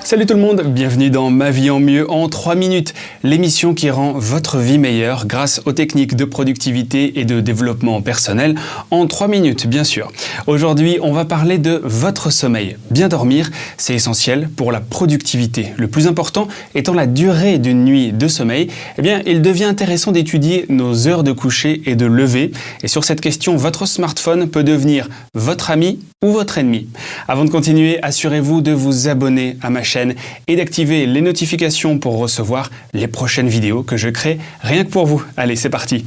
Salut tout le monde, bienvenue dans Ma vie en mieux en 3 minutes, l'émission qui rend votre vie meilleure grâce aux techniques de productivité et de développement personnel en 3 minutes bien sûr. Aujourd'hui, on va parler de votre sommeil. Bien dormir, c'est essentiel pour la productivité. Le plus important étant la durée d'une nuit de sommeil, il devient intéressant d'étudier nos heures de coucher et de lever. Et sur cette question, votre smartphone peut devenir votre ami ou votre ennemi. Avant de continuer, assurez-vous de vous abonner à ma chaîne et d'activer les notifications pour recevoir les prochaines vidéos que je crée rien que pour vous. Allez, c'est parti!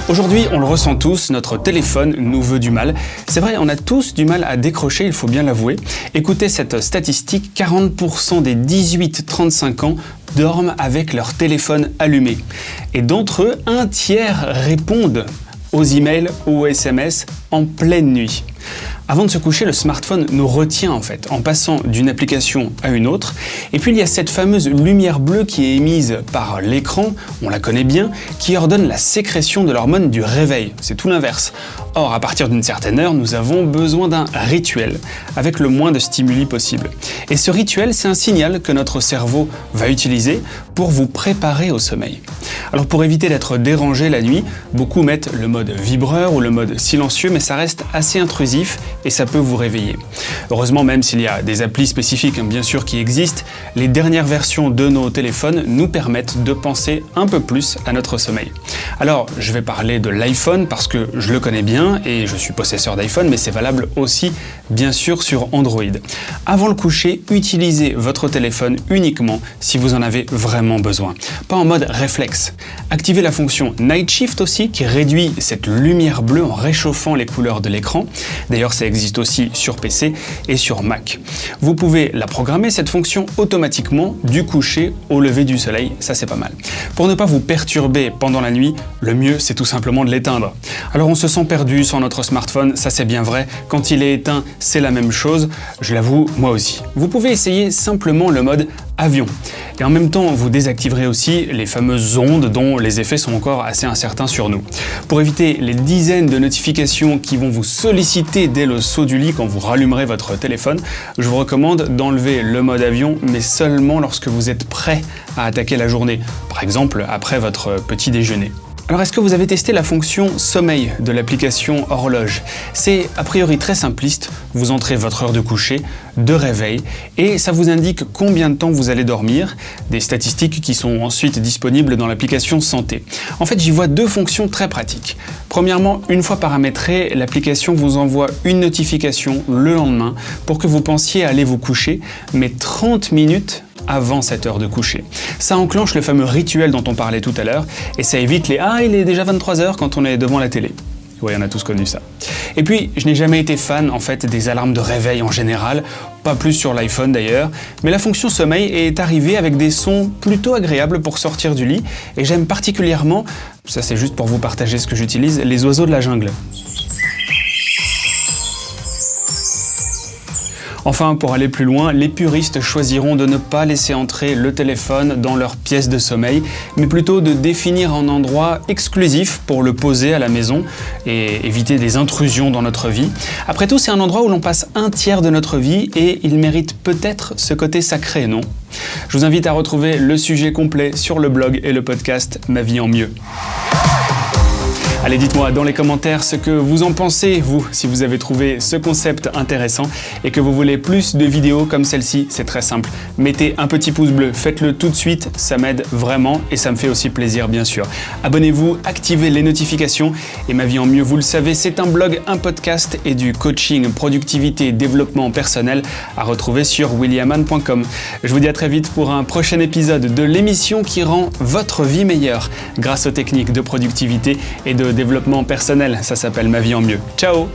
Aujourd'hui, on le ressent tous, notre téléphone nous veut du mal. C'est vrai, on a tous du mal à décrocher, il faut bien l'avouer. Écoutez cette statistique, 40% des 18-35 ans dorment avec leur téléphone allumé. Et d'entre eux, un tiers répondent aux emails ou aux SMS en pleine nuit. Avant de se coucher, le smartphone nous retient en passant d'une application à une autre. Et puis il y a cette fameuse lumière bleue qui est émise par l'écran, on la connaît bien, qui ordonne la sécrétion de l'hormone du réveil. C'est tout l'inverse. Or, à partir d'une certaine heure, nous avons besoin d'un rituel, avec le moins de stimuli possible. Et ce rituel, c'est un signal que notre cerveau va utiliser pour vous préparer au sommeil. Alors pour éviter d'être dérangé la nuit, beaucoup mettent le mode vibreur ou le mode silencieux, mais ça reste assez intrusif et ça peut vous réveiller. Heureusement, même s'il y a des applis spécifiques bien sûr qui existent, les dernières versions de nos téléphones nous permettent de penser un peu plus à notre sommeil. Alors, je vais parler de l'iPhone parce que je le connais bien et je suis possesseur d'iPhone, mais c'est valable aussi bien sûr sur Android. Avant le coucher, utilisez votre téléphone uniquement si vous en avez vraiment besoin, pas en mode réflexe. Activez la fonction Night Shift aussi qui réduit cette lumière bleue en réchauffant les couleurs de l'écran. D'ailleurs, ça existe aussi sur PC et sur Mac. Vous pouvez la programmer, cette fonction, automatiquement du coucher au lever du soleil, ça c'est pas mal. Pour ne pas vous perturber pendant la nuit, le mieux c'est tout simplement de l'éteindre. Alors on se sent perdu sans notre smartphone, ça c'est bien vrai, quand il est éteint c'est la même chose, je l'avoue moi aussi. Vous pouvez essayer simplement le mode avion. Et en même temps, vous désactiverez aussi les fameuses ondes dont les effets sont encore assez incertains sur nous. Pour éviter les dizaines de notifications qui vont vous solliciter dès le saut du lit quand vous rallumerez votre téléphone, je vous recommande d'enlever le mode avion, mais seulement lorsque vous êtes prêt à attaquer la journée. Par exemple, après votre petit déjeuner. Alors est-ce que vous avez testé la fonction sommeil de l'application Horloge? C'est a priori très simpliste, vous entrez votre heure de coucher, de réveil, et ça vous indique combien de temps vous allez dormir, des statistiques qui sont ensuite disponibles dans l'application Santé. En fait, j'y vois deux fonctions très pratiques. Premièrement, une fois paramétrée, l'application vous envoie une notification le lendemain pour que vous pensiez aller vous coucher, mais 30 minutes avant cette heure de coucher. Ça enclenche le fameux rituel dont on parlait tout à l'heure et ça évite les « Ah, il est déjà 23h » quand on est devant la télé. Oui, on a tous connu ça. Et puis, je n'ai jamais été fan des alarmes de réveil en général, pas plus sur l'iPhone d'ailleurs, mais la fonction sommeil est arrivée avec des sons plutôt agréables pour sortir du lit et j'aime particulièrement, ça c'est juste pour vous partager ce que j'utilise, les oiseaux de la jungle. Enfin, pour aller plus loin, les puristes choisiront de ne pas laisser entrer le téléphone dans leur pièce de sommeil, mais plutôt de définir un endroit exclusif pour le poser à la maison et éviter des intrusions dans notre vie. Après tout, c'est un endroit où l'on passe un tiers de notre vie et il mérite peut-être ce côté sacré, non? Je vous invite à retrouver le sujet complet sur le blog et le podcast Ma vie en mieux. Allez, dites-moi dans les commentaires ce que vous en pensez, vous, si vous avez trouvé ce concept intéressant et que vous voulez plus de vidéos comme celle-ci, c'est très simple. Mettez un petit pouce bleu, faites-le tout de suite, ça m'aide vraiment et ça me fait aussi plaisir bien sûr. Abonnez-vous, activez les notifications et Ma vie en mieux, vous le savez, c'est un blog, un podcast et du coaching, productivité, développement personnel à retrouver sur williaman.com. Je vous dis à très vite pour un prochain épisode de l'émission qui rend votre vie meilleure grâce aux techniques de productivité et de développement personnel, ça s'appelle Ma vie en mieux. Ciao!